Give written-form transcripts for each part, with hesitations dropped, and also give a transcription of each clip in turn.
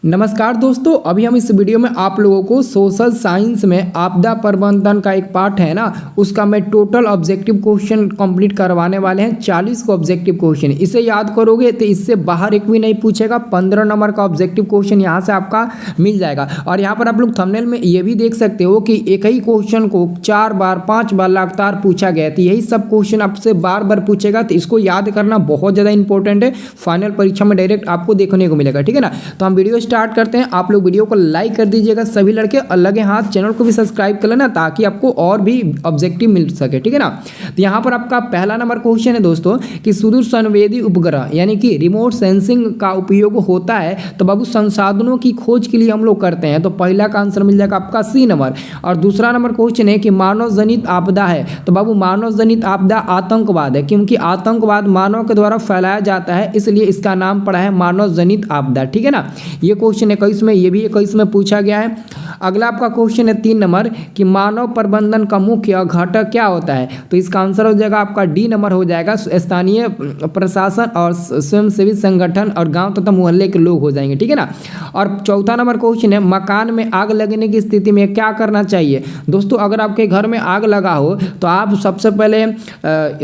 नमस्कार दोस्तों, अभी हम इस वीडियो में आप लोगों को सोशल साइंस में आपदा प्रबंधन का एक पार्ट है ना, उसका मैं टोटल ऑब्जेक्टिव क्वेश्चन कंप्लीट करवाने वाले हैं। 40 को ऑब्जेक्टिव क्वेश्चन, इसे याद करोगे तो इससे बाहर एक भी नहीं पूछेगा। 15 नंबर का ऑब्जेक्टिव क्वेश्चन यहाँ से आपका मिल जाएगा। और यहाँ पर आप लोग थंबनेल में ये भी देख सकते हो कि एक ही क्वेश्चन को 4 बार 5 बार लगातार पूछा गया है, तो यही सब क्वेश्चन आपसे बार बार पूछेगा, तो इसको याद करना बहुत ज़्यादा इंपॉर्टेंट है। फाइनल परीक्षा में डायरेक्ट आपको देखने को मिलेगा, ठीक है ना। तो हम वीडियो स्टार्ट करते हैं। आप लोग वीडियो को लाइक कर दीजिएगा सभी लड़के, और लगे हाथ चैनल को भी सब्सक्राइब कर लेना ताकि आपको और भी ऑब्जेक्टिव मिल सके, ठीक है ना। तो यहाँ पर आपका पहला नंबर क्वेश्चन है दोस्तों कि सुदूर संवेदी उपग्रह यानी कि रिमोट सेंसिंग का उपयोग होता है तो बाबू संसाधनों की खोज के लिए हम लोग करते हैं। तो पहला का आंसर मिल जाएगा आपका सी नंबर। और दूसरा नंबर क्वेश्चन है कि मानव जनित आपदा है, तो बाबू मानव जनित आपदा आतंकवाद है, क्योंकि आतंकवाद मानव के द्वारा फैलाया जाता है, इसलिए इसका नाम पड़ा है मानव जनित आपदा, ठीक है ना। ये क्वेश्चन 21 में, ये भी 21 में पूछा गया है। अगला आपका क्वेश्चन है 3 नंबर कि मानव प्रबंधन का मुख्य घटक क्या होता है, तो इसका आंसर हो जाएगा आपका डी नंबर हो जाएगा। स्थानीय प्रशासन और स्वयंसेवी संगठन और गांव तथा मोहल्ले के लोग हो जाएंगे, ठीक है ना। और चौथा नंबर क्वेश्चन है मकान में आग लगने की स्थिति में क्या करना चाहिए। दोस्तों अगर आपके घर में आग लगा हो तो आप सबसे पहले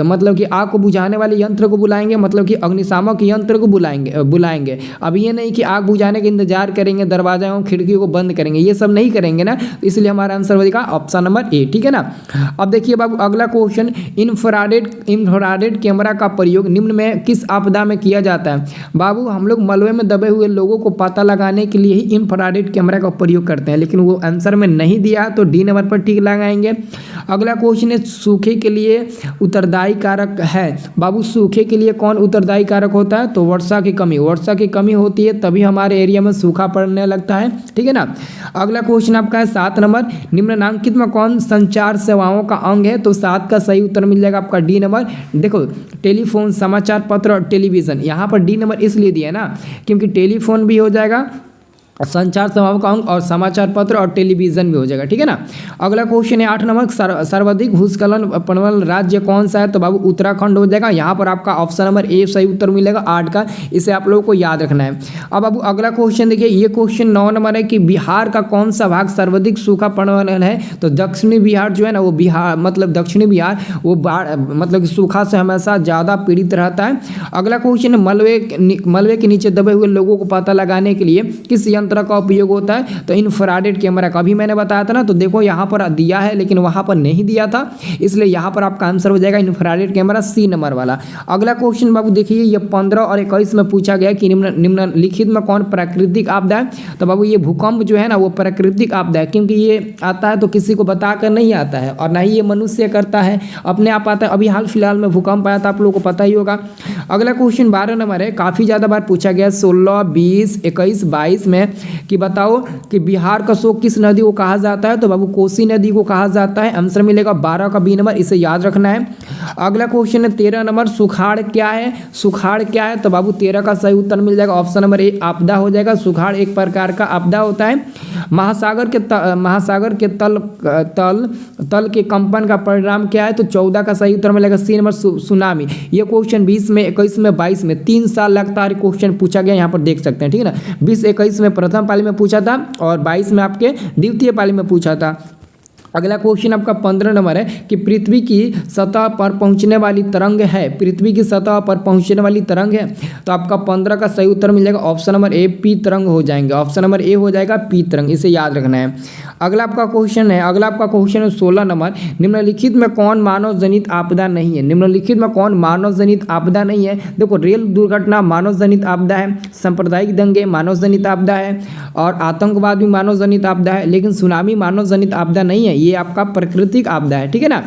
मतलब कि आग को बुझाने वाले यंत्र को बुलाएंगे, मतलब कि अग्निशामक यंत्र को बुलाएंगे। अब ये नहीं कि आग बुझाने का इंतजार करेंगे, दरवाजा और खिड़की को बंद करेंगे, ये सब नहीं करेंगे ना। इसलिए हमारा आंसर हो जाएगा ऑप्शन नंबर ए, ठीक है ना। अब देखिए बाबू अगला क्वेश्चन, इंफ्रारेड कैमरा का प्रयोग निम्न में किस आपदा में किया जाता है। बाबू हम लोग मलबे में दबे हुए लोगों को पता लगाने के लिए ही इंफ्रारेड कैमरा का प्रयोग करते हैं, लेकिन वो आंसर में नहीं दिया तो डी नंबर पर ठीक लगाएंगे। अगला क्वेश्चन है सूखे के लिए उत्तरदायी कारक है। बाबू सूखे के लिए कौन उत्तरदायी कारक होता है, तो वर्षा की कमी। वर्षा की कमी होती है तभी हमारे एरिया में सूखा पड़ने लगता है, ठीक है ना। अगला क्वेश्चन आपका है 7 नंबर, निम्नलिखित में कौन संचार सेवाओं का अंग है, तो 7 का सही उत्तर मिल जाएगा आपका डी नंबर। देखो टेलीफोन, समाचार पत्र और टेलीविजन, यहाँ पर डी नंबर इसलिए दिया है ना क्योंकि टेलीफोन भी हो जाएगा, संचार सेवाओं का अंग, और समाचार पत्र और टेलीविजन भी हो जाएगा, ठीक है ना। अगला क्वेश्चन है 8 नंबर, सर्वाधिक भूस्खलन प्रबल राज्य कौन सा है, तो बाबू उत्तराखंड हो जाएगा। यहाँ पर आपका ऑप्शन नंबर ए सही उत्तर मिलेगा 8 का, इसे आप लोगों को याद रखना है। अब बाबू अगला क्वेश्चन देखिए, ये क्वेश्चन 9 नंबर है कि बिहार का कौन सा भाग सर्वाधिक सूखा प्रबल है, तो दक्षिणी बिहार जो है ना, वो बिहार मतलब दक्षिणी बिहार वो मतलब कि सूखा से हमेशा ज़्यादा पीड़ित रहता है। अगला क्वेश्चन है मलबे के नीचे दबे हुए लोगों को पता लगाने के लिए किस यंत्र का उपयोग होता है, तो इंफ्रारेड कैमरा का भी मैंने बताया था ना। तो देखो यहाँ पर दिया है लेकिन वहाँ पर नहीं दिया था, इसलिए यहाँ पर आपका आंसर हो जाएगा इंफ्रारेड कैमरा, सी नंबर वाला। अगला क्वेश्चन बाबू देखिए, ये 15 और 21 में पूछा गया कि निम्नलिखित में कौन प्राकृतिक आपदा है, तो बाबू ये भूकंप जो है ना वो प्राकृतिक आपदा है, क्योंकि ये आता है तो किसी को बताकर नहीं आता है, और ना ही ये मनुष्य करता है, अपने आप आता है। अभी हाल फिलहाल में भूकंप आया था, आप लोगों को पता ही होगा। अगला क्वेश्चन 12 नंबर है, काफ़ी ज़्यादा बार पूछा गया 16, 20, 21, 22 में कि बताओ कि बिहार का शोक किस नदी को कहा जाता है, तो बाबू कोसी नदी को कहा जाता है। आंसर मिलेगा 12 का बी नंबर, इसे याद रखना है। अगला क्वेश्चन है 13 नंबर, सुखाड़ क्या है। सुखाड़ क्या है, तो बाबू 13 का सही उत्तर मिल जाएगा, ऑप्शन नंबर ए आपदा हो जाएगा। सुखाड़ एक प्रकार का आपदा होता है। महासागर के तल के कंपन का परिणाम क्या है, तो 14 का सही उत्तर मिलेगा सी नंबर सुनामी। ये क्वेश्चन 20 में, 21 में, 22 में 3 साल लगातार क्वेश्चन पूछा गया, यहाँ पर देख सकते हैं, ठीक है ना। 20, 21 में प्रथम पाली में पूछा था और 22 में आपके द्वितीय पाली में पूछा था। अगला क्वेश्चन आपका 15 नंबर है कि पृथ्वी की सतह पर पहुंचने वाली तरंग है। पृथ्वी की सतह पर पहुंचने वाली तरंग है, तो आपका 15 का सही उत्तर मिल जाएगा, ऑप्शन नंबर ए पी तरंग हो जाएंगे। ऑप्शन नंबर ए हो जाएगा पी तरंग, इसे याद रखना है। अगला आपका क्वेश्चन है 16 नंबर, निम्नलिखित में कौन मानव जनित आपदा नहीं है। निम्नलिखित में कौन मानव जनित आपदा नहीं है, देखो रेल दुर्घटना मानव जनित आपदा है, सांप्रदायिक दंगे मानव जनित आपदा है, और आतंकवाद भी मानव जनित आपदा है, लेकिन सुनामी मानव जनित आपदा नहीं है, ये आपका प्राकृतिक आपदा है, ठीक है ना।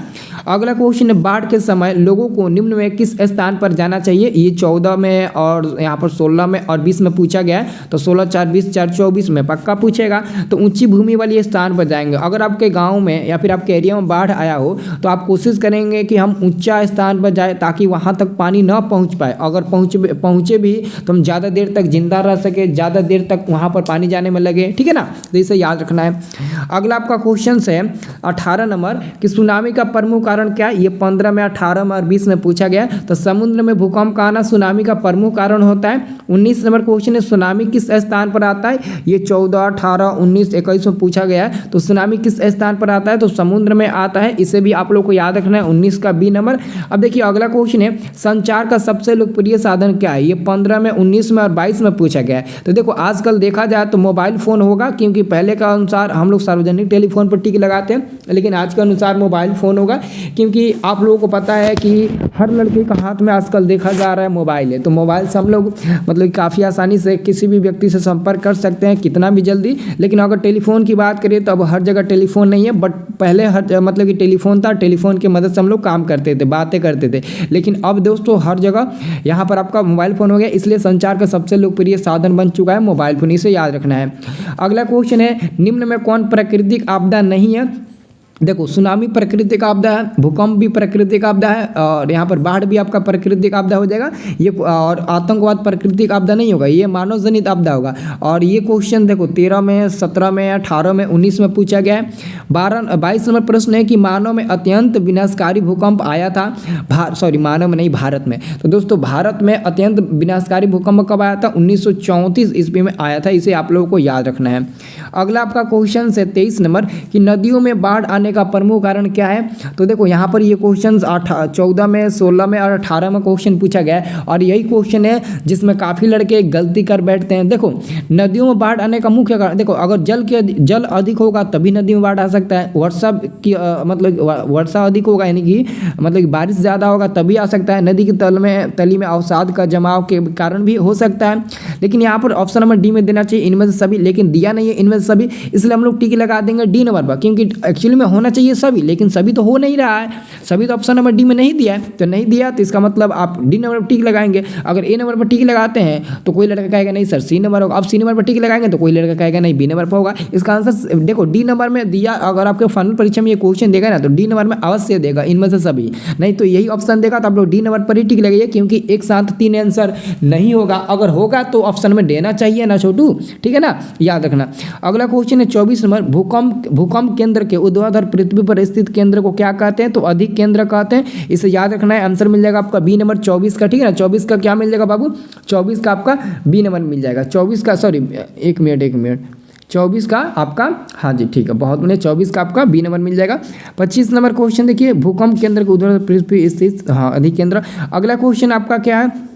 अगला क्वेश्चन है बाढ़ के समय लोगों को निम्न में किस स्थान पर जाना चाहिए। ये 14 में और यहाँ पर 16 में और 20 में पूछा गया है, तो 16, 4, 20, 4, 24 में पक्का पूछेगा, तो ऊंची भूमि वाली स्थान पर जाएंगे। अगर आपके गांव में या फिर आपके एरिया में बाढ़ आया हो तो आप कोशिश करेंगे कि हम ऊंचा स्थान पर जाए ताकि वहाँ तक पानी न पहुँच पाए। अगर पहुँचे भी तो हम ज़्यादा देर तक जिंदा रह सके, ज़्यादा देर तक वहाँ पर पानी जाने में लगे, ठीक है ना। तो इसे याद रखना है। अगला आपका क्वेश्चन है 18 नंबर कि सुनामी का प्रमुख कारण क्या है, ये 15 में, 18 में और 20 में पूछा गया है। तो समुद्र में भूकंप का आना सुनामी का प्रमुख कारण होता है। 19 नंबर क्वेश्चन है, सुनामी किस स्थान पर आता है, ये 14, 18, 19, 21 में पूछा गया है। तो सुनामी किस स्थान पर आता है, तो समुद्र में आता है। इसे भी आप लोग को याद रखना है, 19 का बी नंबर। अब देखिए अगला क्वेश्चन है, संचार का सबसे लोकप्रिय साधन क्या है, ये 15 में, 19 में और 22 में पूछा गया है। तो देखो आजकल देखा जाए तो मोबाइल फ़ोन होगा, क्योंकि पहले का अनुसार हम लोग सार्वजनिक टेलीफोन पर टिक लगाते हैं, लेकिन आज के अनुसार मोबाइल फ़ोन होगा, क्योंकि आप लोगों को पता है कि हर लड़के का हाथ में आजकल देखा जा रहा है मोबाइल है। तो मोबाइल से हम लोग मतलब काफ़ी आसानी से किसी भी व्यक्ति से संपर्क कर सकते हैं, कितना भी जल्दी। लेकिन अगर टेलीफोन की बात करें तो अब हर जगह टेलीफोन नहीं है, बट पहले हर मतलब कि टेलीफोन था, टेलीफोन की मदद से हम लोग काम करते थे, बातें करते थे। लेकिन अब दोस्तों हर जगह यहाँ पर आपका मोबाइल फ़ोन हो गया, इसलिए संचार का सबसे लोकप्रिय साधन बन चुका है मोबाइल फ़ोन, इसे याद रखना है। अगला क्वेश्चन है, निम्न में कौन प्राकृतिक आपदा नहीं है। देखो सुनामी प्राकृतिक आपदा है, भूकंप भी प्राकृतिक आपदा है, और यहाँ पर बाढ़ भी आपका प्राकृतिक आपदा हो जाएगा ये, और आतंकवाद प्राकृतिक आपदा नहीं होगा, ये मानव जनित आपदा होगा। और ये क्वेश्चन देखो 13 में, 17 में, 18 में, 19 में पूछा गया है। 22 नंबर प्रश्न है कि मानव में अत्यंत विनाशकारी भूकंप आया था, मानव में नहीं, भारत में। तो दोस्तों भारत में अत्यंत विनाशकारी भूकंप कब आया था, 1934 ईस्वी में आया था, इसे आप लोगों को याद रखना है। अगला आपका क्वेश्चन है 23 नंबर कि नदियों में बाढ़ आने का प्रमुख कारण क्या है। तो देखो यहाँ पर ये क्वेश्चन 14 में, 16 में और 18 में क्वेश्चन पूछा गया है, और यही क्वेश्चन है जिसमें काफ़ी लड़के गलती कर बैठते हैं। देखो नदियों में बाढ़ आने का मुख्य कारण, देखो अगर जल अधिक होगा तभी नदी में बाढ़ आ सकता है, वर्षा की मतलब वर्षा अधिक होगा यानी कि मतलब बारिश ज़्यादा होगा तभी आ सकता है, नदी की तली में अवसाद का जमाव के कारण भी हो सकता है। लेकिन यहाँ पर ऑप्शन नंबर डी में देना चाहिए इनमें से सभी, लेकिन दिया नहीं है इनमें से सभी, इसलिए हम लोग टिक लगा देंगे डी नंबर पर, क्योंकि एक्चुअली में होना चाहिए सभी, लेकिन सभी तो हो नहीं रहा है, सभी तो ऑप्शन नंबर डी में नहीं दिया है। तो नहीं दिया तो इसका मतलब आप डी नंबर पर टिक लगाएंगे। अगर ए नंबर पर टिक लगाते हैं तो कोई लड़का कहेगा नहीं सर सी नंबर होगा, अब सी नंबर पर टिक लगाएंगे तो कोई लड़का कहेगा नहीं बी नंबर पर होगा। इसका आंसर देखो डी नंबर में दिया, अगर आपके फाइनल परीक्षा में ये क्वेश्चन देगा ना तो डी नंबर में अवश्य देगा इनमें से सभी, नहीं तो यही ऑप्शन देगा तो आप लोग डी नंबर पर ही टिक लगाइए, क्योंकि एक साथ 3 आंसर नहीं होगा, अगर होगा तो ऑप्शन में देना चाहिए ना छोटू, ठीक है ना, याद रखना। अगला क्वेश्चन है 24 नंबर, भूकंप केंद्र के ऊर्ध्वाधर पृथ्वी पर स्थित केंद्र को क्या कहते हैं, तो अधिक केंद्र कहते हैं, इसे याद रखना है। आंसर मिल जाएगा आपका बी नंबर 24 का, ठीक है ना। 24 का क्या मिल जाएगा बाबू, 24 का आपका बी नंबर मिल जाएगा। 24 का सॉरी एक मिनट 24 का आपका, हाँ जी ठीक है, बहुत बढ़िया, 24 का आपका बी नंबर मिल जाएगा। 25 नंबर क्वेश्चन देखिए, भूकंप केंद्र के ऊर्ध्वाधर पृथ्वी स्थित, हाँ अधिक केंद्र। अगला क्वेश्चन आपका क्या है,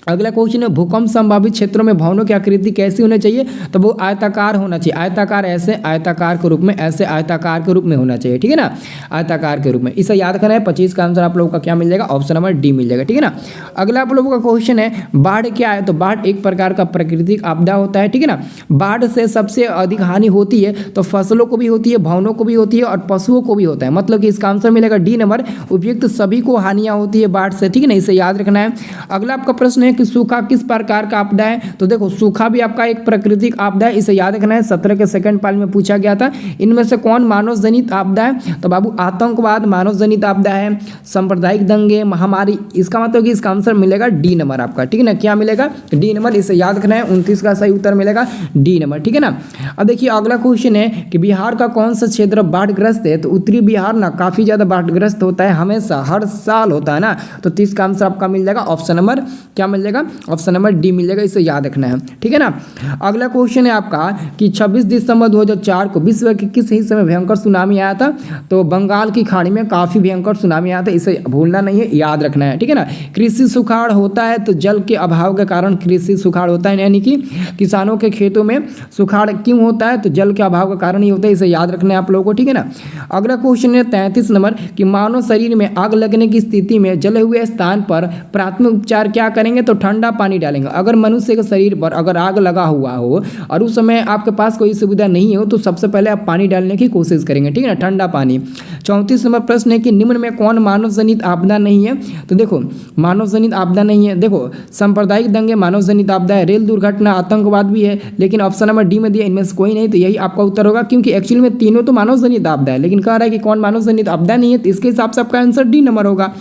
अगला क्वेश्चन है भूकंप संभावित क्षेत्रों में भवनों की आकृति कैसी होनी चाहिए, तो वो आयताकार होना चाहिए, आयताकार ऐसे, आयताकार के रूप में, ऐसे आयताकार के रूप में होना चाहिए, ठीक है ना, आयताकार के रूप में, इसे याद करना है। 25 का आंसर आप लोगों का क्या मिल जाएगा, ऑप्शन नंबर डी मिल जाएगा, ठीक है ना। अगला आप लोगों का क्वेश्चन है बाढ़ क्या है, तो बाढ़ एक प्रकार का प्राकृतिक आपदा होता है, ठीक है ना। बाढ़ से सबसे अधिक हानि होती है तो फसलों को भी होती है, भवनों को भी होती है और पशुओं को भी होता है, मतलब कि इसका आंसर मिलेगा डी नंबर, उपयुक्त सभी को हानियां होती है बाढ़ से, ठीक है ना, इसे याद रखना है। अगला आपका प्रश्न है कि सूखा किस प्रकार का आपदा है, तो देखो सूखा भी आपका एक प्राकृतिक आपदा है, इसे याद रखना है। 17 के सेकंड पाल में पूछा गया था, इनमें से कौन मानव जनित आपदा है, तो बाबू आतंकवाद मानव जनित आपदा है, सांप्रदायिक दंगे, महामारी, इसका मतलब कि इसका आंसर मिलेगा डी नंबर आपका, ठीक है ना, क्या मिलेगा, डी नंबर, इसे याद रखना है। 29 का सही उत्तर मिलेगा डी नंबर, ठीक है ना। अब देखिए अगला क्वेश्चन है कि बिहार का कौन सा क्षेत्र बाढ़ग्रस्त है, तो उत्तरी बिहार ना काफी ज्यादा बाढ़ग्रस्त होता है, हमेशा हर साल होता है ना, तो 30 का आंसर आपका मिल जाएगा, ऑप्शन नंबर क्या मिल जाएगा, ऑप्शन नंबर डी मिल जाएगा, इसे याद रखना है, ठीक है ना। अगला क्वेश्चन है आपका कि 26 दिसंबर 2004 को विश्व के किस हिस्से में भयंकर सुनामी आया था, तो बंगाल की खाड़ी में काफी भयंकर सुनामी आया था, इसे भूलना नहीं है, याद रखना है, ठीक है ना। कृषि सुखाड़ होता है तो जल के अभाव के कारण कृषि सुखाड़ होता है, यानी कि किसानों के खेतों में सुखाड़ क्यों होता है, तो जल के अभाव के कारण ही होता है, इसे याद रखना है आप लोगों को, ठीक है ना। अगला क्वेश्चन है 33 नंबर कि मानव शरीर में आग लगने की स्थिति में जले हुए स्थान पर प्राथमिक उपचार क्या करेंगे, तो ठंडा पानी डालेंगे। अगर मनुष्य के शरीर पर अगर आग लगा हुआ हो और उस समय आपके पास कोई सुविधा नहीं हो तो सबसे पहले आप पानी डालने की कोशिश करेंगे, ठीक है ना, ठंडा पानी। 34 नंबर प्रश्न है कि निम्न में कौन मानव जनित आपदा नहीं है, तो देखो मानव जनित आपदा नहीं है, देखो सांप्रदायिक दंगे मानव जनित आपदा है, रेल दुर्घटना आतंकवाद भी है, लेकिन ऑप्शन नंबर डी में दिया इनमें से कोई नहीं, तो यही आपका उत्तर होगा, क्योंकि एक्चुअली में तीनों तो मानव जनित आपदा है, लेकिन कह रहा है कि कौन मानव जनित आपदा नहीं है, तो इसके हिसाब से आपका आंसर डी नंबर होगा।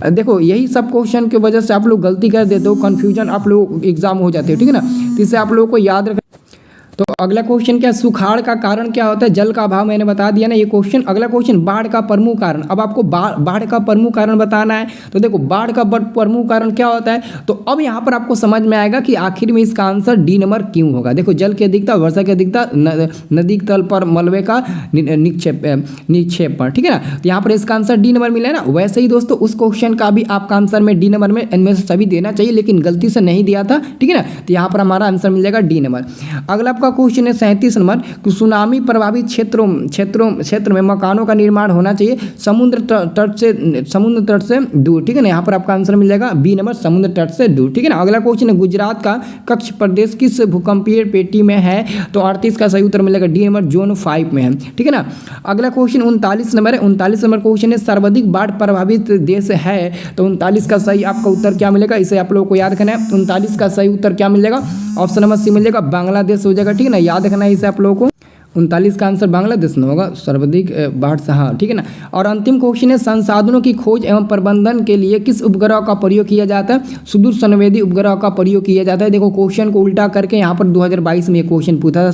देखो यही सब क्वेश्चन की वजह से आप लोग गलती कर देते हो, कंफ्यूजन आप लोग एग्जाम हो जाते हो, ठीक है ना, तो इसे आप लोगों को याद रखना। तो अगला क्वेश्चन क्या है, सुखाड़ का कारण क्या होता है, जल का अभाव, मैंने बता दिया ना ये क्वेश्चन। अगला क्वेश्चन, बाढ़ का प्रमुख कारण। अब आपको बाढ़ का प्रमुख कारण बताना है। तो देखो बाढ़ का प्रमुख कारण क्या होता है, तो अब यहाँ पर आपको समझ में आएगा कि आखिर में इसका आंसर डी नंबर क्यों होगा। देखो जल की अधिकता, वर्षा की अधिकता, नदी तल पर मलबे का निक्षेपण, ठीक है ना। तो यहाँ पर इसका आंसर डी नंबर मिला है ना। वैसे ही दोस्तों उस क्वेश्चन का भी आपका आंसर में डी नंबर में इनमें से सभी देना चाहिए, लेकिन गलती से नहीं दिया था, ठीक है ना। तो यहाँ पर हमारा आंसर मिल जाएगा डी नंबर। अगला आपका क्वेश्चन है 37 नंबर, सुनामी प्रभावित क्षेत्र में मकानों का निर्माण होना चाहिए समुद्र तट से दूर, ठीक है ना। यहाँ पर आपका आंसर मिल जाएगा बी नंबर, समुद्र तट से दूर, ठीक है ना। अगला क्वेश्चन है, गुजरात का कच्छ प्रदेश किस भूकंपीय पेटी में है, तो 38 का सही उत्तर मिलेगा डी नंबर, जोन 5 में है, ठीक है ना। अगला क्वेश्चन 39 नंबर है, 39 नंबर क्वेश्चन है, सर्वाधिक बाढ़ प्रभावित देश है, तो 39 का सही आपका उत्तर क्या मिलेगा, इसे आप लोगों को याद करना है। 39 का सही उत्तर क्या मिल जाएगा, ऑप्शन नंबर सी मिल जाएगा, बांग्लादेश हो जाएगा, ठीक है ना। याद रखना है इसे आप लोगों को। 39 का आंसर बांग्लादेश में होगा, सर्वाधिक बाढ़ से, हाँ, ठीक है ना। और अंतिम क्वेश्चन है, संसाधनों की खोज एवं प्रबंधन के लिए किस उपग्रह का प्रयोग किया जाता है, सुदूर संवेदी उपग्रह का प्रयोग किया जाता है। देखो क्वेश्चन को उल्टा करके यहाँ पर 2022 में ये क्वेश्चन पूछा था।